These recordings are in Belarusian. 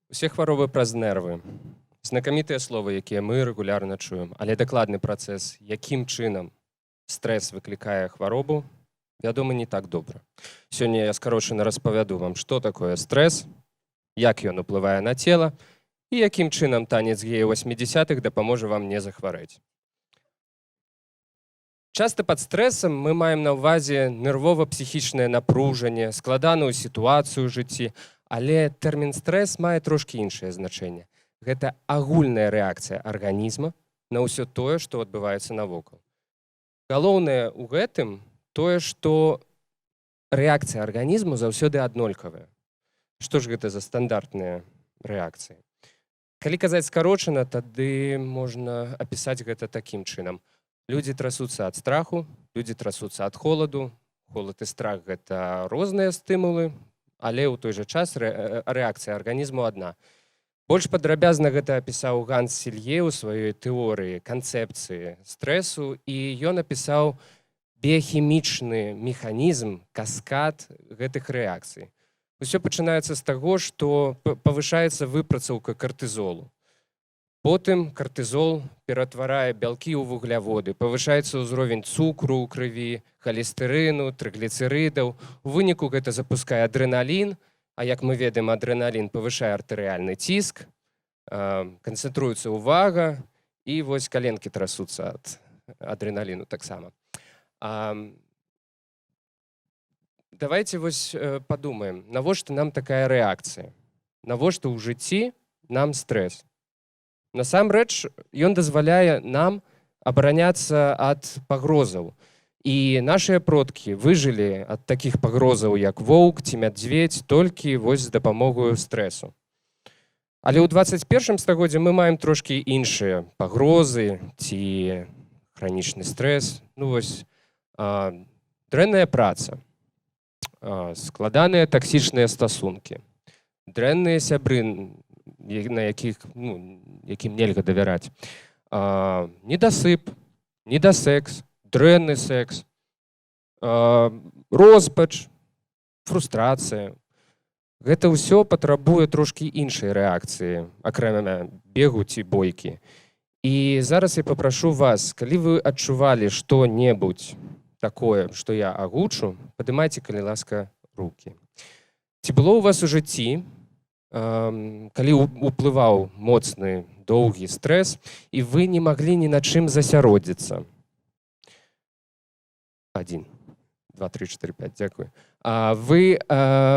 Усе хваробы праз нервы. Знакамітыя словы, якія мы рэгулярна чуем, але дакладны працэс, якім чынам стрэс выклікае хваробу, вядома, не так добра. Сёння я скарочана распавяду вам, што такое стрэс, як ён уплывае на цела і якім чынам танец геяў 80-х дапаможа вам не захварэць. Часта пад стрэсам мы маем на ўвазе нервова-псіхічнае напружанне, складаную сітуацыю ў жыцці, але тэрмін стрэс мае трошкі іншае значэнне. Гэта агульная рэакцыя арганізма на ўсё тое, што адбываецца навокал. Галоўнае ў гэтым тое, што рэакцыя арганізму заўсёды аднолькавая. Што ж гэта за стандартныя рэакцыі? Калі казаць скарочана, тады можна апісаць гэта такім чынам. Людзі трасуцца ад страху, людзі трасуцца ад холаду. Холад і страх – гэта розныя стымулы, але ў той жа час рэакцыя арганізму адна. Больш падрабязна гэта апісаў Ганс Селье ў сваёй тэорыі канцэпцыі стрэсу, і ён апісаў біяхімічны механізм, каскад гэтых рэакцый. Усё пачынаецца з таго, што павышаецца выпрацоўка картызолу. Потым картызол ператварае бялкі ў вугляводы, павышаецца ўзровень цукру ў крыві, халестэрыну, трыгліцэрыдаў. У выніку гэта запускае адрэналін, а як мы ведаем, адрэналін павышае артэрыяльны ціск, канцэнтруецца ўвага, і вось каленкі трасуцца ад адрэналіну таксама. Давайте вось падумаем, навошта нам такая рэакцыя? Навошта ў жыцці нам стрэс? Насамрэч, ён дазваляе нам абараняцца ад пагрозаў. І нашыя продкі выжылі ад такіх пагрозаў, як воўк ці мядзведзь, толькі вось з дапамогою стрэсу. Але ў 21 стагоддзі мы маем трошкі іншыя пагрозы ці хранічны стрэс. Ну вось, дрэнная праца, складаныя таксічныя стасункі, дрэнныя сябры, на якім нельга давяраць, недасып, недасэкс, дрэнны секс, роспач, фрустрацыя. Гэта ўсё патрабуе трошкі іншай рэакцыі, акрамя бегу ці бойкі. І зараз я папрашу вас, калі вы адчувалі што-небудзь такое, што я агучу, падымайце, калі ласка, рукі. Ці было ў вас у жыцці, калі уплываў моцны, доўгі стрэс, і вы не маглі ні на чым засяродзіцца? 1, 2, 3, 4, 5, дзякую. Вы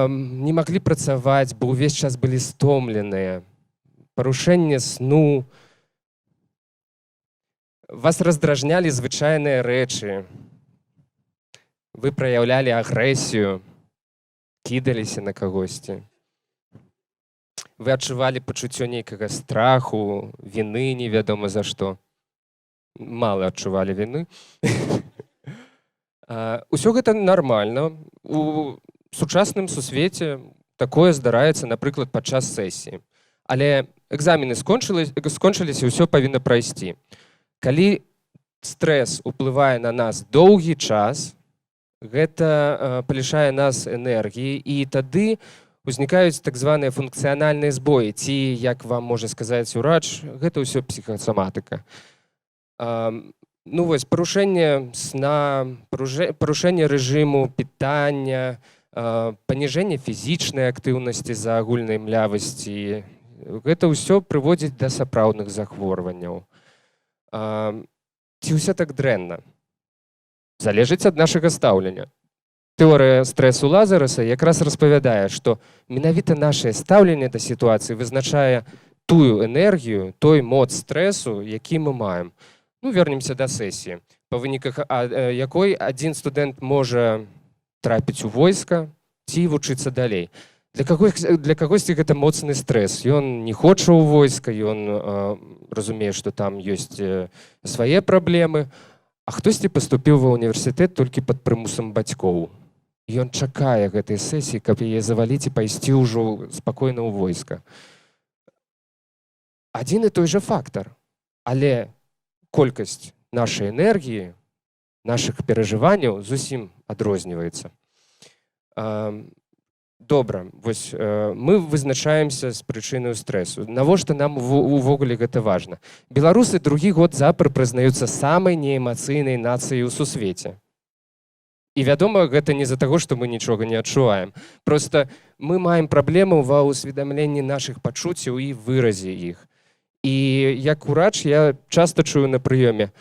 не маглі працаваць, бо ўвесь час былі стомленыя, парушэнне сну, вас раздражнялі звычайныя рэчы, вы праяўлялі агрэсію, кідаліся на кагосьці. Вы адчувалі пачуццё нейкага страху, віны невядома за што. Мала адчувалі віны. Усё гэта нармальна. У сучасным сусвеце такое здараецца, напрыклад, падчас сесіі. Але экзамены скончыліся, ўсё павінна прайсці. Калі стрэс уплывае на нас доўгі час, гэта палішае нас энергіі, і тады узнікаюць так званыя функцыянальныя збоі, ці, як вам можа сказаць урач, гэта ўсё псіхасаматыка. Ну вось, парушэнне сна, парушэнне рэжыму пітання, паніжэнне фізічнай актыўнасці з-за агульнай млявасці. Гэта ўсё прыводзіць да сапраўдных захворванняў. Ці ўсё так дрэнна? Залежыць ад нашага стаўлення. Тэорыя стрэсу Лазараса якраз распавядае, што менавіта нашае стаўленне да сітуацыі вызначае тую энергію, той моц стрэсу, які мы маем. Ну, вернемся да сесіі, па выніках якой адзін студэнт можа трапіць у войска ці вучыцца далей. Для кагосьці гэта моцны стрэс. Ён не хоча ў войска, ён разумее, што там ёсць свае праблемы, а хтосьці паступіў ва ўніверсітэт толькі пад прымусам бацькоў. Ён чакае гэтай сесіі, каб яе заваліць і пайсці ўжо спакойна ў войска. Адзін і той жа фактар, але колькасць нашай энергіі, нашых перажыванняў зусім адрозніваецца. Добра, вось мы вызначаемся з прычынаю стрэсу. Навошта нам увогуле гэта важна? Беларусы другі год запар прызнаюцца самай неэмацыйнай нацыяй у сусвеце. І вядома, гэта не з-за таго, што мы нічога не адчуваем. Проста мы маем праблему ва ўсведамленні нашых пачуццяў і выразе іх. І як урач я часта чую на прыёме: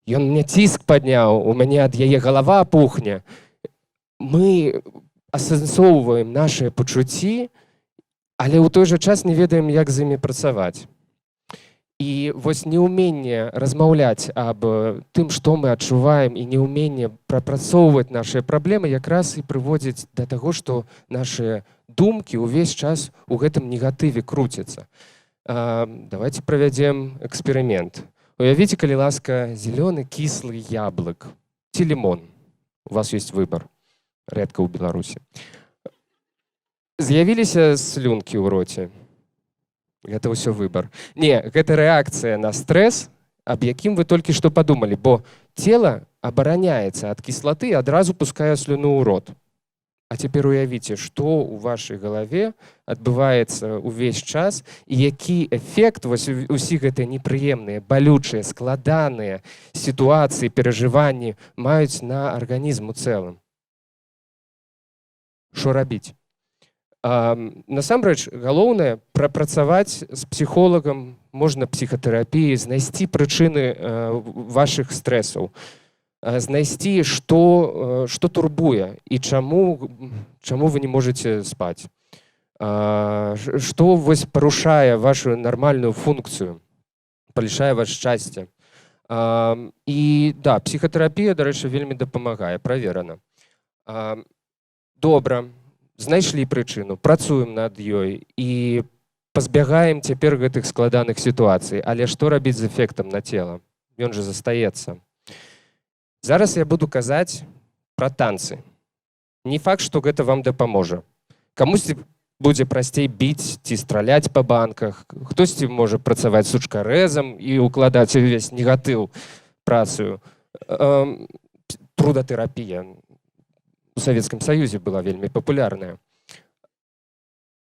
«Ён мне ціск падняў, у мяне ад яе галава пухне». Мы асэнсоўваем нашыя пачуцці, але ў той жа час не ведаем, як з імі працаваць. І вось неўменне размаўляць аб тым, што мы адчуваем, і неўменне прапрацоўваць нашыя праблемы якраз і прыводзіць да таго, што нашыя думкі ўвесь час у гэтым негатыве круцяцца. Давайте правядзем эксперымент. Уявіце, калі ласка, зелёны кіслы яблык ці лімон. У вас ёсць выбар. Рэдка ў Беларусі. З'явіліся слюнкі ў роце. Гэта ўсё выбар. Не, гэта рэакцыя на стрэс, аб якім вы толькі што падумалі, бо цела абараняецца ад кіслаты і адразу пускае слюну ў рот. А цяпер уявіце, што ў вашай галаве адбываецца ўвесь час і які эфект вось усіх гэтыя непрыемныя, балючыя, складаныя сітуацыі, перажыванні маюць на арганізм у цэлым. Што рабіць? Насамрэч, галоўнае прапрацаваць з псіхолагам, можна псіхатэрапіяй, знайсці прычыны вашых стрэсаў, знайсці, што турбуе і чаму вы не можаце спаць. Што вось парушае вашу нармальную функцыю, палішае ваше шчасце. І да, псіхатэрапія, дарэчы, вельмі дапамагае, праверана. Добра, знайшлі прычыну, працуем над ёй і пазбягаем цяпер гэтых складаных сітуацый. Але што рабіць з эфектам на цела? Ён жа застаецца. Зараз я буду казаць пра танцы. Не факт, што гэта вам дапаможа. Камусьці будзе прасцей біць ці страляць па банках, хтосьці можа працаваць сучкарэзам і ўкладаць увесь негатыў працаю. Трудатэрапія у Савецкім Саюзе была вельмі папулярная.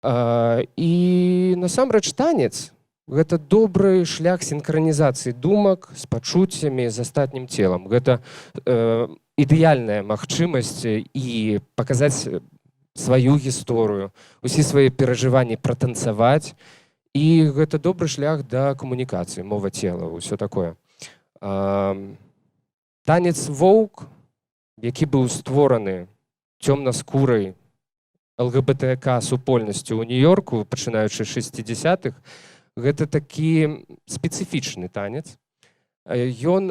І насамрэч танец — гэта добры шлях сінхранізацыі думак з пачуццямі, з астатнім целам. Гэта ідэальная магчымасць і паказаць сваю гісторыю, усе свае перажыванні пратанцаваць. І гэта добры шлях да камунікацыі, мова цела, ўсё такое. Танец воўк, які быў створаны цёмнаскурай ЛГБТК супольнасцю ў Нью-Йорку, пачынаючы з 60-х, гэта такі спецыфічны танец. Ён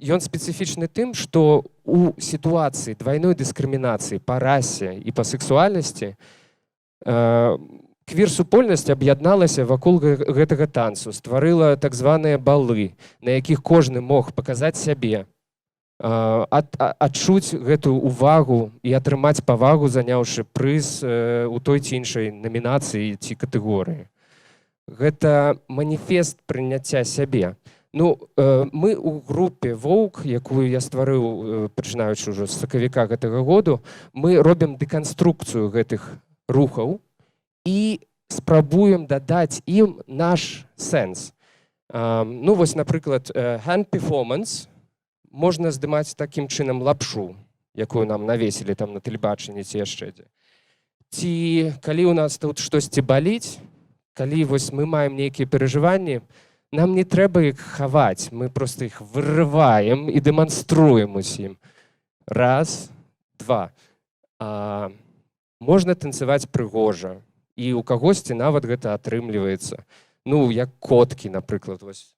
спецыфічны тым, што у сітуацыі двайной дыскрымінацыі па расе і па сексуальнасці квір-супольнасць аб'ядналася вакол гэтага танцу, стварыла так званыя балы, на якіх кожны мог паказаць сябе, адчуць гэтую увагу і атрымаць павагу, заняўшы прыз у той ці іншай намінацыі ці катэгорыі. Гэта маніфест прыняцця сябе. Ну, мы ў групе «Воўк», якую я стварыў, пачынаючы ўжо з сакавіка гэтага году, мы робім дэканструкцыю гэтых рухаў і спрабуем дадаць ім наш сэнс. Ну, вось, напрыклад, hand performance можна здымаць такім чынам лапшу, якую нам навесілі там на тэлебачанні ці яшчэ дзе. Ці калі ў нас тут штосьці баліць, калі вось мы маем нейкія перажыванні, нам не трэба іх хаваць, мы проста іх вырываем і дэманструем усім. Раз, два. Можна танцаваць прыгожа, і ў кагосьці нават гэта атрымліваецца. Ну, як коткі, напрыклад, вось.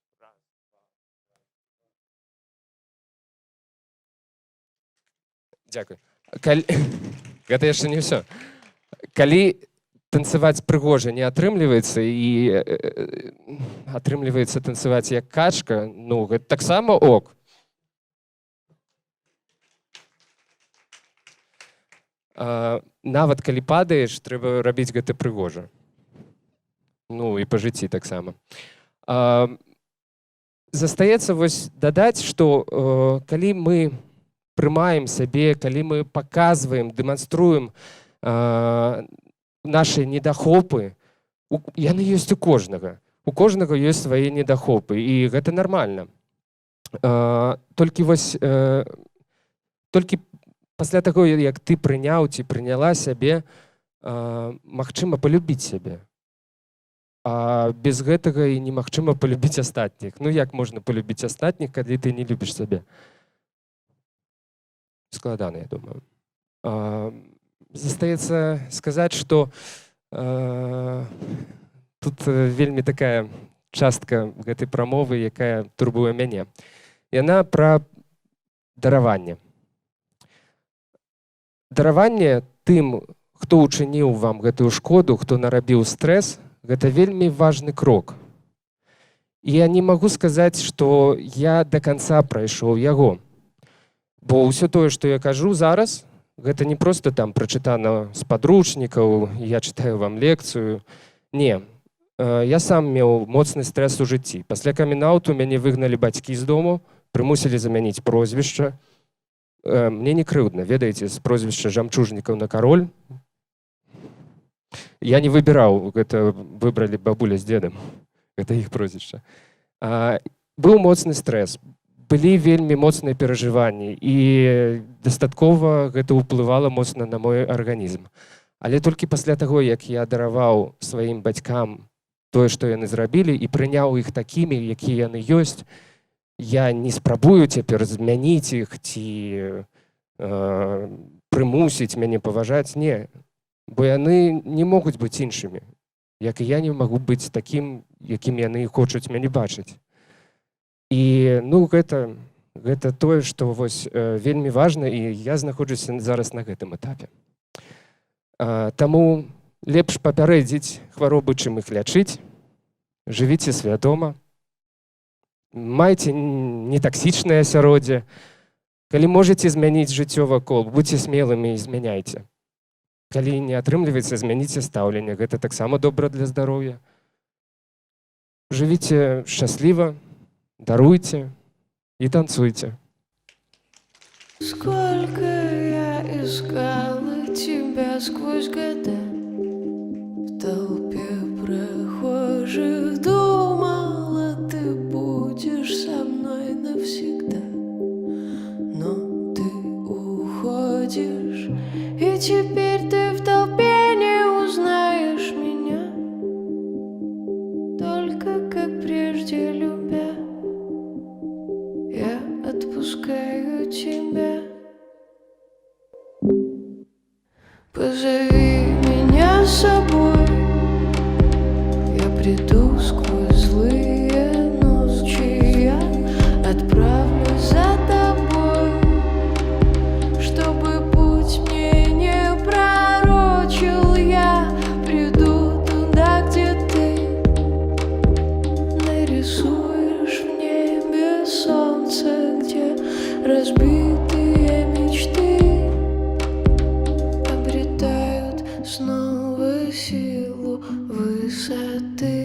Дзякуй. Гэта яшчэ не ўсё. Калі танцаваць прыгожа не атрымліваецца і атрымліваецца танцаваць як качка, ну, гэта таксама ок. Нават калі падаеш, трэба рабіць гэта прыгожа. Ну, і па жыцці таксама. Застаецца вось дадаць, што калі мы прымаем сабе, калі мы паказваем, дэманструем Нашы недахопы, яны ёсць у кожнага. У кожнага ёсць свае недахопы, і гэта нармальна. Толькі пасля таго, як ты прыняў ці прыняла сябе, магчыма палюбіць сябе. А без гэтага і немагчыма палюбіць астатніх. Ну як можна палюбіць астатніх, калі ты не любіш сябе? Складана, я думаю. Застаецца сказаць, што тут вельмі такая частка гэтай прамовы, якая турбуе мяне. Яна пра дараванне. Дараванне тым, хто ўчыніў вам гэтую шкоду, хто нарабіў стрэс, гэта вельмі важны крок. І я не магу сказаць, што я да канца прайшоў яго. Бо ўсё тое, што я кажу зараз, гэта не проста там прачытана з падручнікаў, я чытаю вам лекцыю. Не. Я сам меў моцны стрэс у жыцці. Пасля камін-ауту мяне выгналі бацькі з дому, прымусілі замяніць прозвішча. Мне не крыўдна, ведаеце, з прозвішча Жамчужнікаў на Кароль. Я не выбіраў, гэта выбралі бабуля з дзедам. Гэта іх прозвішча. Быў моцны стрэс, былі вельмі моцныя перажыванні, і дастаткова гэта ўплывала моцна на мой арганізм. Але толькі пасля таго, як я дараваў сваім бацькам тое, што яны зрабілі, і прыняў іх такімі, якія яны ёсць, я не спрабую цяпер змяніць іх ці прымусіць мяне паважаць. Не. Бо яны не могуць быць іншымі, як і я не магу быць такім, якім яны хочуць мяне бачыць. І ну, гэта тое, што вельмі важна, і я знаходжуся зараз на гэтым этапе. Таму лепш папярэдзіць хваробы, чым іх лячыць. Жывіце свядома. Майце нетаксічнае асяроддзе. Калі можаце змяніць жыццё вакол, будзьце смелымі і змяняйце. Калі не атрымліваецца, змяніце стаўленне. Гэта таксама добра для здароўя. Жывіце шчасліва, даруйце і танцуйце. Сколько я искала тебя сквозь года, в толпе прохожих думала, ты будешь со мной навсегда. Но ты уходишь, и теперь ты в толпе не узнаешь меня, только как прежде любя. Я отпускаю тебя. Позови меня с собой, я приду сквозь злые ночи, я отправлюсь за тобой, чтобы путь мне не пророчил. Я приду туда, где ты нарисуешь в небе солнце, где разбитые мечты обретают снова силу высоты.